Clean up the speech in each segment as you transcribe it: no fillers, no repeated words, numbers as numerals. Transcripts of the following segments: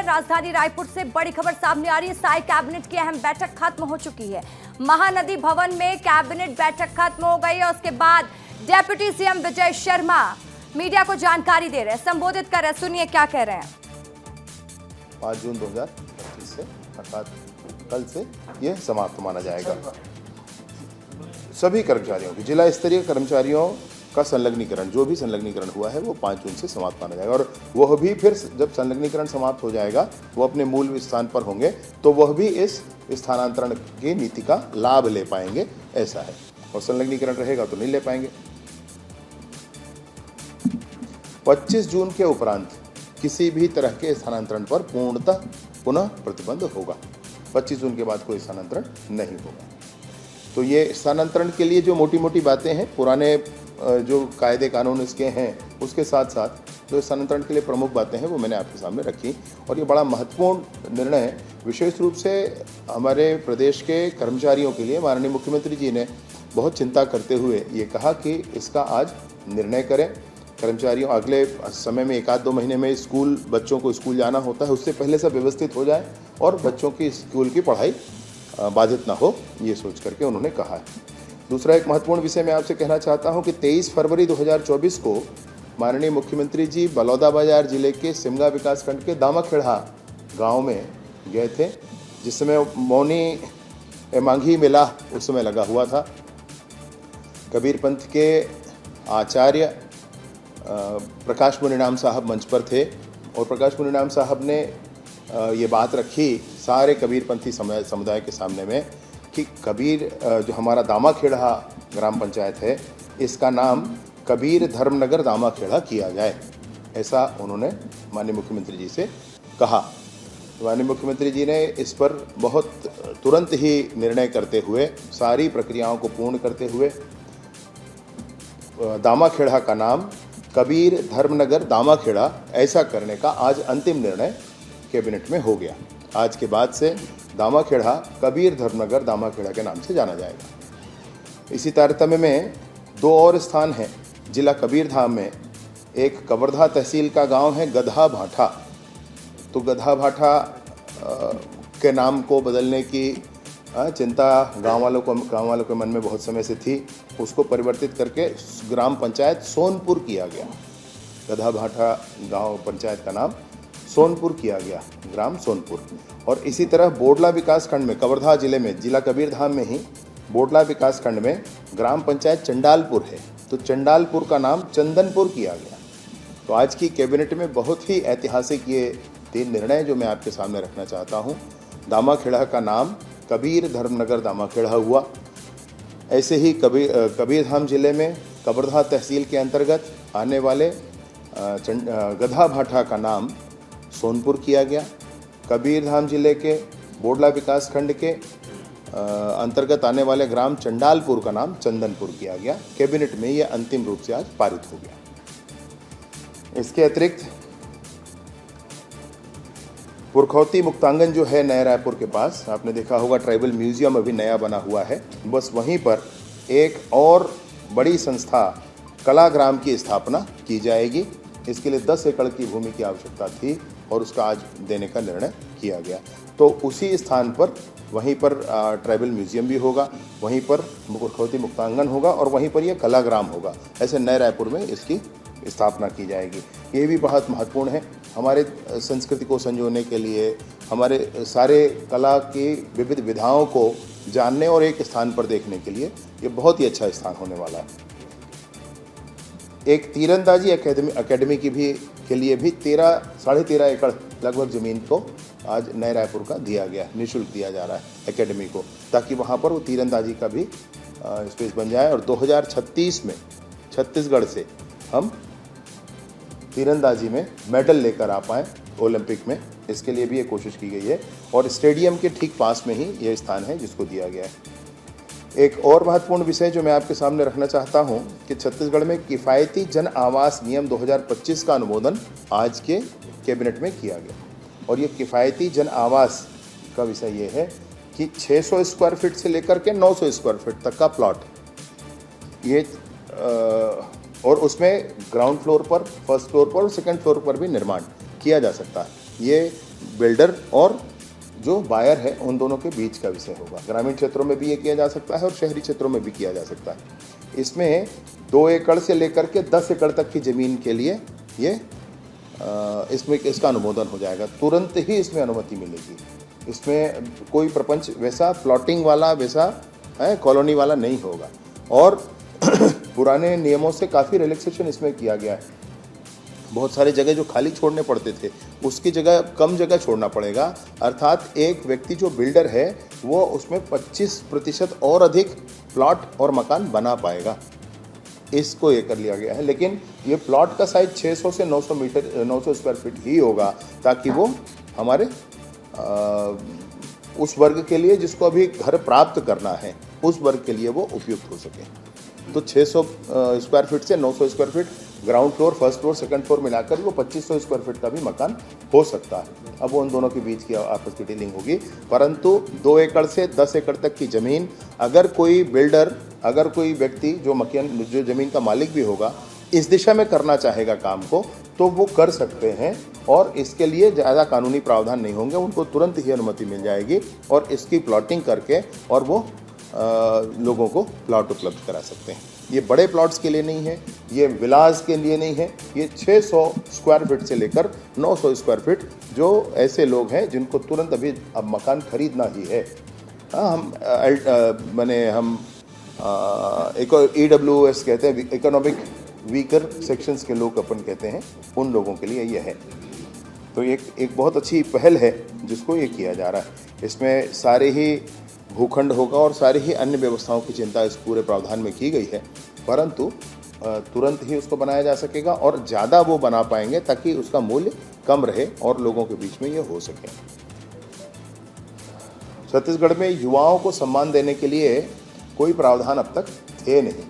राजधानी रायपुर से बड़ी खबर सामने आ रही है। साई कैबिनेट की अहम बैठक खत्म हो चुकी है। महानदी भवन में कैबिनेट बैठक खत्म हो गई है। उसके बाद deputy CM Vijay Sharma media को जानकारी दे रहे हैं, संबोधित कर रहे हैं। सुनिए क्या कह रहे हैं। 5 जून 2025 से अर्थात कल से यह समाप्त माना जाएगा। सभी कर्मचारियों की जिला स्तरीय कर्मचारियों का संलग्नीकरण, जो भी संलग्नीकरण हुआ है वो 5 जून से समाप्त माना जाएगा। और वह भी फिर जब संलग्नीकरण समाप्त हो जाएगा, वो अपने मूल स्थान पर होंगे तो वह भी इस स्थानांतरण की नीति का लाभ ले पाएंगे, ऐसा है। और संलग्नीकरण रहेगा तो नहीं ले पाएंगे। 25 जून के उपरांत किसी भी तरह के स्थानांतरण पर पूर्णतः पुनः प्रतिबंध होगा। 25 जून के बाद कोई स्थानांतरण नहीं होगा। तो ये स्थानांतरण के लिए जो मोटी मोटी बातें हैं, पुराने जो कायदे कानून इसके हैं, उसके साथ साथ जो स्थानांतरण के लिए प्रमुख बातें हैं वो मैंने आपके सामने रखी। और ये बड़ा महत्वपूर्ण निर्णय है, विशेष रूप से हमारे प्रदेश के कर्मचारियों के लिए। माननीय मुख्यमंत्री जी ने बहुत चिंता करते हुए ये कहा कि इसका आज निर्णय करें। कर्मचारियों अगले समय में 1-2 महीने में स्कूल, बच्चों को स्कूल जाना होता है, उससे पहले सब व्यवस्थित हो जाए और बच्चों की स्कूल की पढ़ाई बाधित ना हो, ये सोच करके उन्होंने कहा है। दूसरा एक महत्वपूर्ण विषय मैं आपसे कहना चाहता हूं कि 23 फरवरी 2024 को माननीय मुख्यमंत्री जी बलौदाबाजार जिले के सिमगा विकासखंड के दामाखेड़ा गांव में गए थे, जिस समय मौनी मांघी मेला उस समय लगा हुआ था। कबीर पंथ के आचार्य प्रकाश मुनिनाम साहब मंच पर थे और प्रकाश मुनिनाम साहब ने ये बात रखी सारे कबीरपंथी समुदाय के सामने में कि कबीर जो हमारा दामाखेड़ा ग्राम पंचायत है, इसका नाम कबीर धर्मनगर दामाखेड़ा किया जाए, ऐसा उन्होंने माननीय मुख्यमंत्री जी से कहा। माननीय मुख्यमंत्री जी ने इस पर बहुत तुरंत ही निर्णय करते हुए, सारी प्रक्रियाओं को पूर्ण करते हुए दामाखेड़ा का नाम कबीर धर्मनगर दामाखेड़ा ऐसा करने का आज अंतिम निर्णय कैबिनेट में हो गया। आज के बाद से दामाखेड़ा कबीर धर्मनगर दामाखेड़ा के नाम से जाना जाएगा। इसी तारतम्य में 2 और स्थान हैं जिला कबीरधाम में। एक कवर्धा तहसील का गांव है गधा भाठा। तो गधा भाठा के नाम को बदलने की चिंता गांव वालों के मन में बहुत समय से थी। उसको परिवर्तित करके ग्राम पंचायत सोनपुर किया गया। गधा भाठा गांव पंचायत का नाम सोनपुर किया गया, ग्राम सोनपुर। और इसी तरह बोडला विकासखंड में, कवर्धा जिले में, जिला कबीरधाम में ही बोडला विकासखंड में ग्राम पंचायत चंडालपुर है, तो चंडालपुर का नाम चंदनपुर किया गया। तो आज की कैबिनेट में बहुत ही ऐतिहासिक ये 3 निर्णय जो मैं आपके सामने रखना चाहता हूँ। दामाखेड़ा का नाम कबीर धर्मनगर दामाखेड़ा हुआ। ऐसे ही कबीरधाम जिले में कवर्धा तहसील के अंतर्गत आने वाले गधा भाठा का नाम सोनपुर किया गया। कबीरधाम जिले के बोडला विकासखंड के अंतर्गत आने वाले ग्राम चंडालपुर का नाम चंदनपुर किया गया। कैबिनेट में यह अंतिम रूप से आज पारित हो गया। इसके अतिरिक्त पुरखौती मुक्तांगन जो है नया रायपुर के पास, आपने देखा होगा ट्राइबल म्यूजियम अभी नया बना हुआ है, बस वहीं पर एक और बड़ी संस्था कलाग्राम की स्थापना की जाएगी। इसके लिए 10 एकड़ की भूमि की आवश्यकता थी और उसका आज देने का निर्णय किया गया। तो उसी स्थान पर, वहीं पर ट्राइबल म्यूजियम भी होगा, वहीं पर पुरखौती मुक्तांगन होगा और वहीं पर यह कलाग्राम होगा। ऐसे नए रायपुर में इसकी स्थापना की जाएगी। ये भी बहुत महत्वपूर्ण है हमारे संस्कृति को संजोने के लिए, हमारे सारे कला की विविध विधाओं को जानने और एक स्थान पर देखने के लिए ये बहुत ही अच्छा स्थान होने वाला है। एक तीरंदाजी एकेडमी की भी के लिए भी 13.5 एकड़ लगभग ज़मीन को आज नए रायपुर का दिया गया, निःशुल्क दिया जा रहा है एकेडमी को, ताकि वहाँ पर वो तीरंदाजी का भी स्पेस बन जाए। और 2036 में छत्तीसगढ़ से हम तीरंदाजी में मेडल लेकर आ पाएँ ओलंपिक में, इसके लिए भी ये कोशिश की गई है। और स्टेडियम के ठीक पास में ही ये स्थान है जिसको दिया गया है। एक और महत्वपूर्ण विषय जो मैं आपके सामने रखना चाहता हूं कि छत्तीसगढ़ में किफ़ायती जन आवास नियम 2025 का अनुमोदन आज के कैबिनेट में किया गया। और ये किफ़ायती जन आवास का विषय ये है कि 600 स्क्वायर फीट से लेकर के 900 स्क्वायर फीट तक का प्लॉट, ये और उसमें ग्राउंड फ्लोर पर, फर्स्ट फ्लोर पर और सेकंड फ्लोर पर भी निर्माण किया जा सकता है। ये बिल्डर और जो बायर है उन दोनों के बीच का विषय होगा। ग्रामीण क्षेत्रों में भी ये किया जा सकता है और शहरी क्षेत्रों में भी किया जा सकता है। इसमें 2 एकड़ से लेकर के 10 एकड़ तक की ज़मीन के लिए ये इसमें इसका अनुमोदन हो जाएगा, तुरंत ही इसमें अनुमति मिलेगी। इसमें कोई प्रपंच वैसा प्लॉटिंग वाला वैसा कॉलोनी वाला नहीं होगा और पुराने नियमों से काफ़ी रिलैक्सेशन इसमें किया गया है। बहुत सारे जगह जो खाली छोड़ने पड़ते थे उसकी जगह कम जगह छोड़ना पड़ेगा, अर्थात एक व्यक्ति जो बिल्डर है वो उसमें 25% और अधिक प्लॉट और मकान बना पाएगा। इसको ये कर लिया गया है, लेकिन ये प्लॉट का साइज 600 से 900 स्क्वायर फीट ही होगा, ताकि वो हमारे उस वर्ग के लिए जिसको अभी घर प्राप्त करना है उस वर्ग के लिए वो उपयुक्त हो सके। तो 600 स्क्वायर फीट से 900 square feet ground floor, first floor, second floor मिलाकर वो 2500 स्क्वायर फीट का भी मकान हो सकता है। अब वो उन दोनों के बीच की आपस की डीलिंग होगी, परंतु 2 एकड़ से 10 एकड़ तक की ज़मीन अगर कोई बिल्डर, अगर कोई व्यक्ति जो ज़मीन का मालिक भी होगा इस दिशा में करना चाहेगा काम को, तो वो कर सकते हैं और इसके लिए ज़्यादा कानूनी प्रावधान नहीं होंगे, उनको तुरंत ही अनुमति मिल जाएगी और इसकी प्लॉटिंग करके और वो लोगों को प्लॉट उपलब्ध करा सकते हैं। ये बड़े प्लॉट्स के लिए नहीं है, ये विलास के लिए नहीं है, ये 600 स्क्वायर फीट से लेकर 900 स्क्वायर फीट जो ऐसे लोग हैं जिनको तुरंत अभी अब मकान खरीदना ही है। हम EWS कहते हैं, इकोनॉमिक वीकर सेक्शंस के लोग अपन कहते हैं, उन लोगों के लिए ये है। तो एक बहुत अच्छी पहल है जिसको ये किया जा रहा है। इसमें सारे ही भूखंड होगा और सारी ही अन्य व्यवस्थाओं की चिंता इस पूरे प्रावधान में की गई है, परंतु तुरंत ही उसको बनाया जा सकेगा और ज़्यादा वो बना पाएंगे ताकि उसका मूल्य कम रहे और लोगों के बीच में ये हो सके। छत्तीसगढ़ में युवाओं को सम्मान देने के लिए कोई प्रावधान अब तक थे नहीं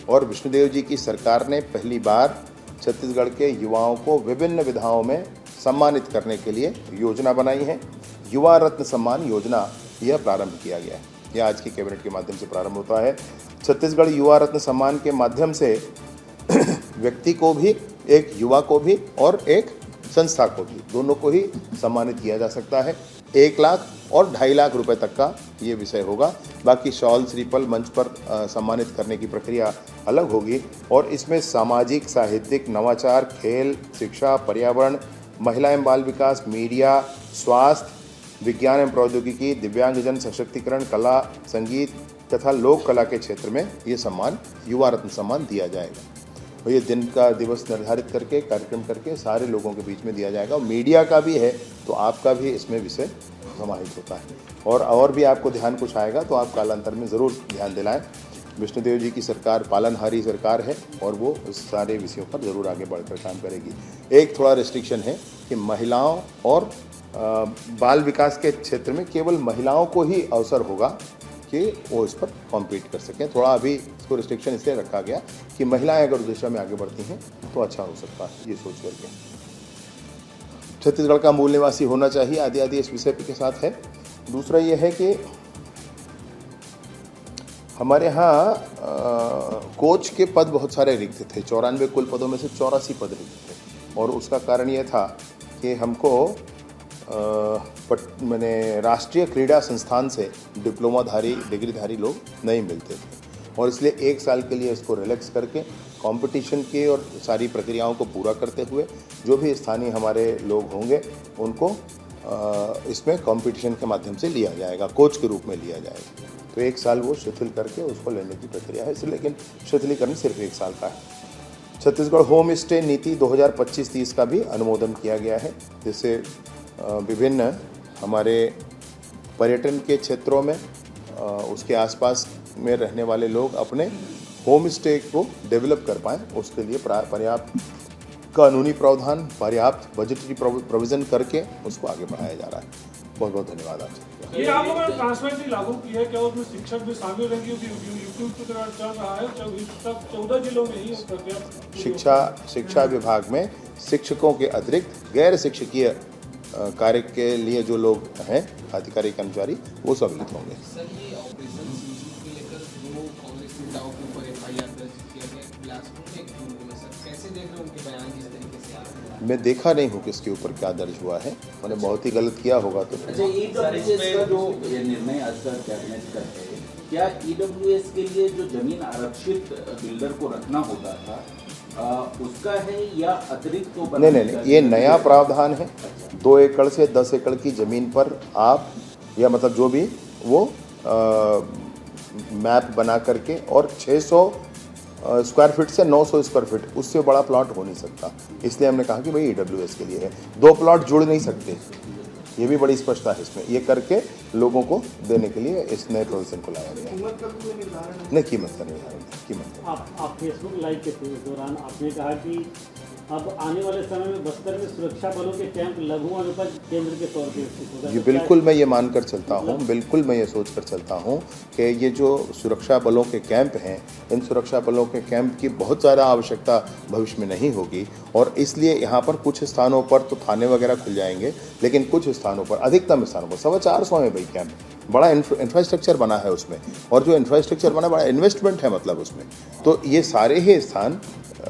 और विष्णुदेव जी की सरकार ने पहली बार छत्तीसगढ़ के युवाओं को विभिन्न विधाओं में सम्मानित करने के लिए योजना बनाई है। युवा रत्न सम्मान योजना यह प्रारंभ किया गया है। यह आज की कैबिनेट के माध्यम से प्रारंभ होता है। छत्तीसगढ़ युवा रत्न सम्मान के माध्यम से व्यक्ति को भी, एक युवा को भी और एक संस्था को भी, दोनों को ही सम्मानित किया जा सकता है। 1 लाख और 2.5 लाख रुपए तक का ये विषय होगा। बाकी शॉल, श्रीफल मंच पर सम्मानित करने की प्रक्रिया अलग होगी और इसमें सामाजिक, साहित्यिक, नवाचार, खेल, शिक्षा, पर्यावरण, महिला एवं बाल विकास, मीडिया, स्वास्थ्य, विज्ञान एवं प्रौद्योगिकी, दिव्यांगजन सशक्तिकरण, कला, संगीत तथा लोक कला के क्षेत्र में ये सम्मान, युवा रत्न सम्मान दिया जाएगा। और ये दिन का दिवस निर्धारित करके, कार्यक्रम करके सारे लोगों के बीच में दिया जाएगा। मीडिया का भी है तो आपका भी इसमें विषय समाहित होता है और भी आपको ध्यान कुछ आएगा तो आप कालांतर में ज़रूर ध्यान दिलाएं। विष्णुदेव जी की सरकार पालनहारी सरकार है और वो इस सारे विषयों पर ज़रूर आगे बढ़कर काम करेगी। एक थोड़ा रिस्ट्रिक्शन है कि महिलाओं और बाल विकास के क्षेत्र में केवल महिलाओं को ही अवसर होगा कि वो इस पर कॉम्पीट कर सकें। थोड़ा अभी इसको रिस्ट्रिक्शन इसलिए रखा गया कि महिलाएं अगर उस दिशा में आगे बढ़ती हैं तो अच्छा हो सकता है, ये सोच करके। छत्तीसगढ़ का मूल निवासी होना चाहिए आदि इस विषय के साथ है। दूसरा ये है कि हमारे यहाँ कोच के पद बहुत सारे रिक्त थे, 94 कुल पदों में से 84 पद रिक्त थे और उसका कारण ये था कि हमको मैंने राष्ट्रीय क्रीड़ा संस्थान से डिप्लोमाधारी, डिग्रीधारी लोग नहीं मिलते थे और इसलिए 1 साल के लिए इसको रिलैक्स करके कंपटीशन की और सारी प्रक्रियाओं को पूरा करते हुए जो भी स्थानीय हमारे लोग होंगे उनको इसमें कंपटीशन के माध्यम से लिया जाएगा, कोच के रूप में लिया जाएगा। तो 1 साल वो शिथिल करके उसको लेने की प्रक्रिया है, लेकिन शिथिलीकरण सिर्फ 1 साल का है। छत्तीसगढ़ होम स्टे नीति 2025-30 का भी अनुमोदन किया गया है, जिससे विभिन्न हमारे पर्यटन के क्षेत्रों में उसके आसपास में रहने वाले लोग अपने होम स्टे को डेवलप कर पाएँ, उसके लिए पर्याप्त कानूनी प्रावधान, पर्याप्त बजटरी प्रोविज़न करके उसको आगे बढ़ाया जा रहा है। बहुत बहुत धन्यवाद आपसे। ये आप लोगों ने ट्रांसपेरेंसी लागू की है, क्या उसमें शिक्षक भी शामिल रहेंगे? यूट्यूब की तरह चल रहा है, 14 जिलों में ही प्रक्रिया। शिक्षा विभाग में शिक्षकों के अतिरिक्त गैर शिक्षकीय कार्य के लिए जो लोग हैं अधिकारी कर्मचारी वो सम्मिलित होंगे। सर, ये ऑपरेशन सिंदूर को लेकर 2 कांग्रेस नेताओं के ऊपर FIR दर्ज किया गया, आज 1 जून को सर कैसे देख रहे हो उनके बयान किस तरीके से आ रहे हैं? मैं देखा नहीं हूँ किसके ऊपर क्या दर्ज हुआ है, मैंने बहुत ही गलत किया होगा तो। अच्छा, ईडब्ल्यूएस का जो ये निर्णय आज का कैबिनेट का है, क्या ईडब्ल्यूएस के लिए जो जमीन आरक्षित बिल्डर को रखना होता था उसका है या अतिरिक्त तो नहीं, ये नया प्रावधान है। 2 एकड़ से 10 एकड़ की ज़मीन पर आप या मतलब जो भी वो मैप बना करके और 600 स्क्वायर फीट से 900 स्क्वायर फीट उससे बड़ा प्लॉट हो नहीं सकता। इसलिए हमने कहा कि भाई ईडब्ल्यूएस के लिए है, 2 प्लॉट जुड़ नहीं सकते। ये भी बड़ी स्पष्टता है इसमें। ये करके लोगों को देने के लिए इस नए प्रोविजन को लाया गया। नहीं, कीमत का निर्धारण, कीमत का। आप फेसबुक लाइव के थे, उस दौरान आपने कहा कि अब आने वाले समय में बस्तर में सुरक्षा बलों के कैंप लघु अनुपज केंद्र के तौर पर स्थित होगा। ये बिल्कुल मैं ये मानकर चलता हूँ, बिल्कुल मैं ये सोच कर चलता हूँ कि ये जो सुरक्षा बलों के कैंप हैं, इन सुरक्षा बलों के कैंप की बहुत ज़्यादा आवश्यकता भविष्य में नहीं होगी। और इसलिए यहाँ पर कुछ स्थानों पर तो थाने वगैरह खुल जाएंगे, लेकिन कुछ स्थानों पर, अधिकतम स्थानों पर 450 है भाई कैंप। बड़ा इंफ्रास्ट्रक्चर बना है उसमें, और जो इंफ्रास्ट्रक्चर बना बड़ा इन्वेस्टमेंट है मतलब उसमें। तो ये सारे ही स्थान,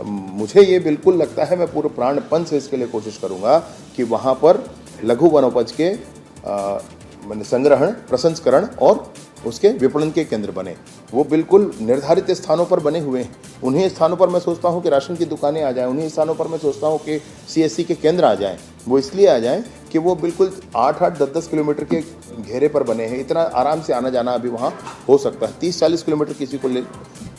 मुझे ये बिल्कुल लगता है, मैं पूरे प्राणपण से इसके लिए कोशिश करूंगा कि वहाँ पर लघु वनोपज के संग्रहण, प्रसंस्करण और उसके विपणन के केंद्र बने। वो बिल्कुल निर्धारित स्थानों पर बने हुए हैं। उन्हीं स्थानों पर मैं सोचता हूँ कि राशन की दुकानें आ जाएं, उन्हीं स्थानों पर मैं सोचता हूँ कि सीएससी के केंद्र आ जाएं। वो इसलिए आ जाएं कि वो बिल्कुल 8-8, 10-10 किलोमीटर के घेरे पर बने हैं। इतना आराम से आना जाना अभी वहाँ हो सकता है। 30-40 किलोमीटर किसी को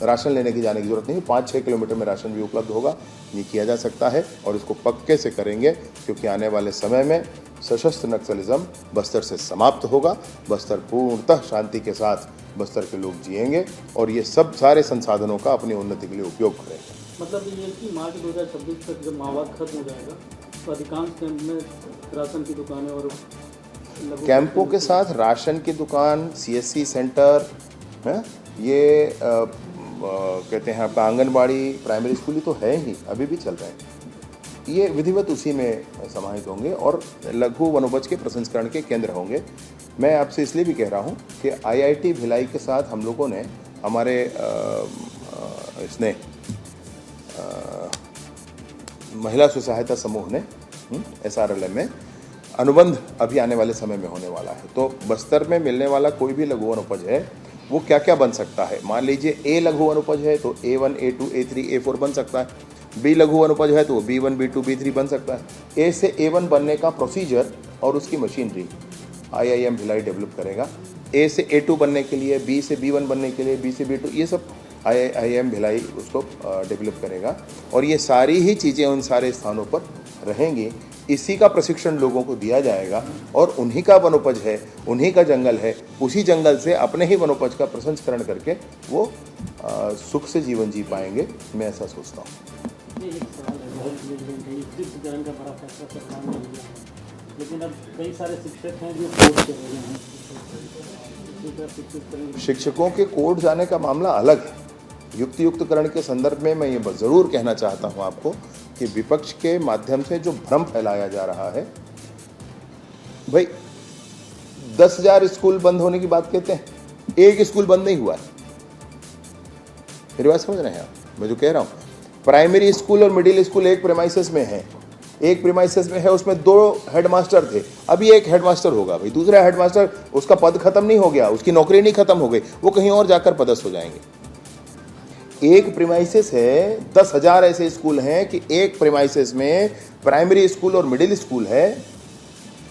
राशन लेने की जाने की ज़रूरत नहीं, 5-6 किलोमीटर में राशन भी उपलब्ध होगा। ये किया जा सकता है और इसको पक्के से करेंगे, क्योंकि आने वाले समय में सशस्त्र नक्सलिज्म बस्तर से समाप्त होगा। बस्तर पूर्णतः शांति के साथ बस्तर के लोग जिएंगे और ये सब सारे संसाधनों का अपनी उन्नति के लिए उपयोग करेंगे। मतलब ये कि मार्च 2026 तक जब माओवाद खत्म हो जाएगा तो अधिकांश कैंप में राशन की दुकानें और कैंपों के साथ राशन की दुकान, सीएससी सेंटर है, ये कहते हैं आपका आंगनबाड़ी, प्राइमरी स्कूल ही तो है ही, अभी भी चल रहे हैं। ये विधिवत उसी में समाहित होंगे और लघु वनोपज के प्रसंस्करण के केंद्र होंगे। मैं आपसे इसलिए भी कह रहा हूँ कि आईआईटी भिलाई के साथ हम लोगों ने हमारे महिला स्व सहायता समूह ने SRLM में अनुबंध अभी आने वाले समय में होने वाला है। तो बस्तर में मिलने वाला कोई भी लघु वनोपज है वो क्या क्या बन सकता है। मान लीजिए A लघु वनोपज है तो A1, A2, A3, A4 बन सकता है। B लघु वनोपज है तो B1, B2, B3 बन सकता है। A से A1 बनने का प्रोसीजर और उसकी मशीनरी IIM भिलाई डेवलप करेगा। A से A2 बनने के लिए, B से B1 बनने के लिए, B से B2, ये सब IIM भिलाई उसको डेवलप करेगा। और ये सारी ही चीज़ें उन सारे स्थानों पर रहेंगी। इसी का प्रशिक्षण लोगों को दिया जाएगा और उन्हीं का वनोपज है, उन्हीं का जंगल है, उसी जंगल से अपने ही वनोपज का प्रसंस्करण करके वो सुख से जीवन जी पाएंगे। मैं ऐसा सोचता हूँ। एक सवाल है, शिक्षकरण का बड़ा फैसला सरकार ने लिया है, लेकिन अब कई सारे शिक्षक हैं जो कोर्ट से हो गए हैं। शिक्षकों के कोर्ट जाने का मामला अलग है। युक्तियुक्तकरण के संदर्भ में मैं ये ज़रूर कहना चाहता हूँ आपको कि विपक्ष के माध्यम से जो भ्रम फैलाया जा रहा है, भाई 10,000 स्कूल बंद होने की बात कहते हैं, एक स्कूल बंद नहीं हुआ है। मेरी बात समझ रहे हैं आप? मैं जो कह रहा हूँ, प्राइमरी स्कूल और मिडिल स्कूल एक प्रेमाइसेस में है, एक प्रीमाइसेस में है, उसमें 2 हेडमास्टर थे, अभी 1 हेडमास्टर होगा। भाई दूसरा हेडमास्टर, उसका पद खत्म नहीं हो गया, उसकी नौकरी नहीं खत्म हो गई, वो कहीं और जाकर पदस्थ हो जाएंगे। एक प्रीमाइसेस है, 10,000 ऐसे स्कूल हैं कि एक प्रीमाइसेस में प्राइमरी स्कूल और मिडिल स्कूल है,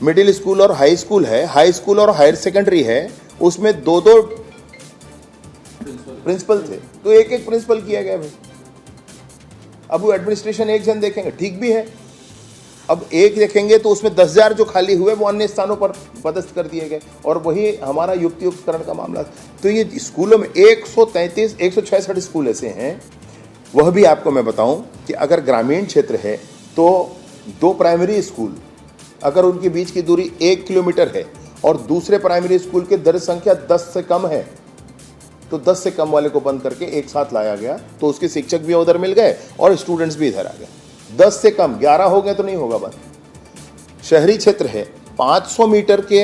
मिडिल स्कूल और हाई स्कूल है, हाई स्कूल और हायर सेकेंडरी है, उसमें 2-2 प्रिंसिपल थे, तो एक प्रिंसिपल किया गया भाई। अब वो एडमिनिस्ट्रेशन एक जन देखेंगे, ठीक भी है। अब एक देखेंगे तो उसमें 10,000 जो खाली हुए वो अन्य स्थानों पर पदस्थ कर दिए गए, और वही हमारा युक्तियुक्तकरण का मामला। तो ये स्कूलों में 166 स्कूल ऐसे हैं। वह भी आपको मैं बताऊं कि अगर ग्रामीण क्षेत्र है तो 2 प्राइमरी स्कूल, अगर उनके बीच की दूरी 1 किलोमीटर है और दूसरे प्राइमरी स्कूल के दर्ज संख्या 10 से कम है, तो 10 से कम वाले को बंद करके एक साथ लाया गया, तो उसके शिक्षक भी उधर मिल गए और स्टूडेंट्स भी इधर आ गए। 10 से कम, 11 हो गए तो नहीं होगा बात। शहरी क्षेत्र है, 500 मीटर के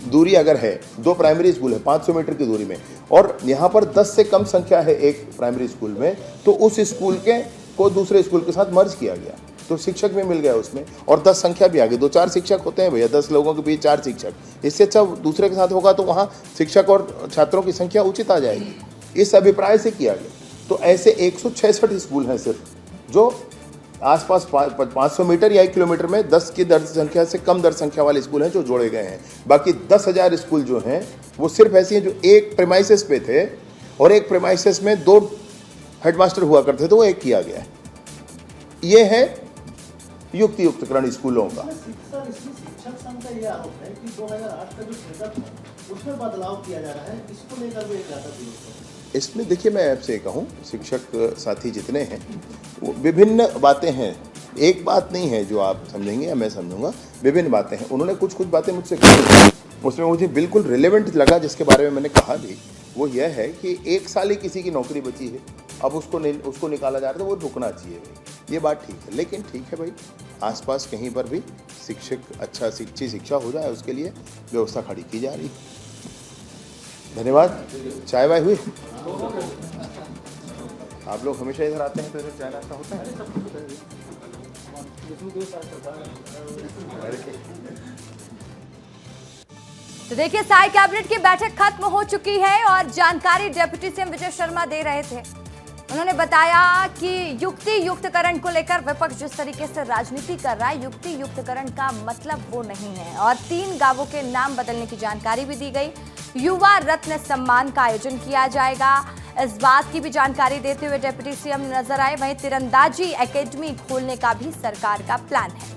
दूरी अगर है, 2 प्राइमरी स्कूल है 500 मीटर की दूरी में, और यहाँ पर 10 से कम संख्या है एक प्राइमरी स्कूल में, तो उस स्कूल के को दूसरे स्कूल के साथ मर्ज किया गया, तो शिक्षक भी मिल गया उसमें, और 10 संख्या भी आ गई। 2-4 शिक्षक होते हैं भैया, 10 लोगों के बीच 4 शिक्षक, इससे अच्छा दूसरे के साथ होगा तो वहाँ शिक्षक और छात्रों की संख्या उचित आ जाएगी, इस अभिप्राय से किया गया। तो ऐसे 166 स्कूल हैं सिर्फ, जो आसपास 500 मीटर या 1 किलोमीटर में 10 की दर्ज संख्या से कम दर्ज संख्या वाले स्कूल हैं जो जोड़े गए हैं। बाकी 10,000 स्कूल जो हैं वो सिर्फ ऐसे हैं जो एक प्रेमाइसेस पे थे, और एक प्रेमाइसेस में 2 हेडमास्टर हुआ करते थे, वो एक किया गया है। ये है युक्तियुक्तकरण स्कूलों का। शिक्षक संघ का ये आरोप है कि 2008 का जो सेटअप है उसमें बदलाव किया जा रहा है, इसको लेकर वो एक ज्यादा विरोध कर रहे हैं। इसमें देखिए, मैं आपसे कहूँ, शिक्षक साथी जितने हैं वो विभिन्न बातें हैं, एक बात नहीं है जो आप समझेंगे या मैं समझूंगा, विभिन्न बातें हैं। उन्होंने कुछ बातें मुझसे कही, उसमें मुझे बिल्कुल रिलेवेंट लगा, जिसके बारे में मैंने कहा भी, वो यह है कि 1 साल ही किसी की नौकरी बची है, अब उसको निकाला जा रहा है, तो वो रुकना चाहिए भाई, ये बात ठीक है। लेकिन ठीक है भाई, आसपास कहीं पर भी शिक्षक अच्छी शिक्षा हो जाए, उसके लिए व्यवस्था खड़ी की जा रही है। धन्यवाद। चाय वाय हुई? आप लोग हमेशा इधर आते हैं तो इधर चाय नाश्ता होता है? तो देखिए, साई कैबिनेट की बैठक खत्म हो चुकी है और जानकारी डिप्टी सीएम विजय शर्मा दे रहे थे। उन्होंने बताया कि युक्तियुक्तकरण को लेकर विपक्ष जिस तरीके से राजनीति कर रहा है, युक्तियुक्तकरण का मतलब वो नहीं है, और 3 गांवों के नाम बदलने की जानकारी भी दी गई। युवा रत्न सम्मान का आयोजन किया जाएगा, इस बात की भी जानकारी देते हुए डिप्टी सीएम नजर आए। वहीं तीरंदाजी एकेडमी खोलने का भी सरकार का प्लान है।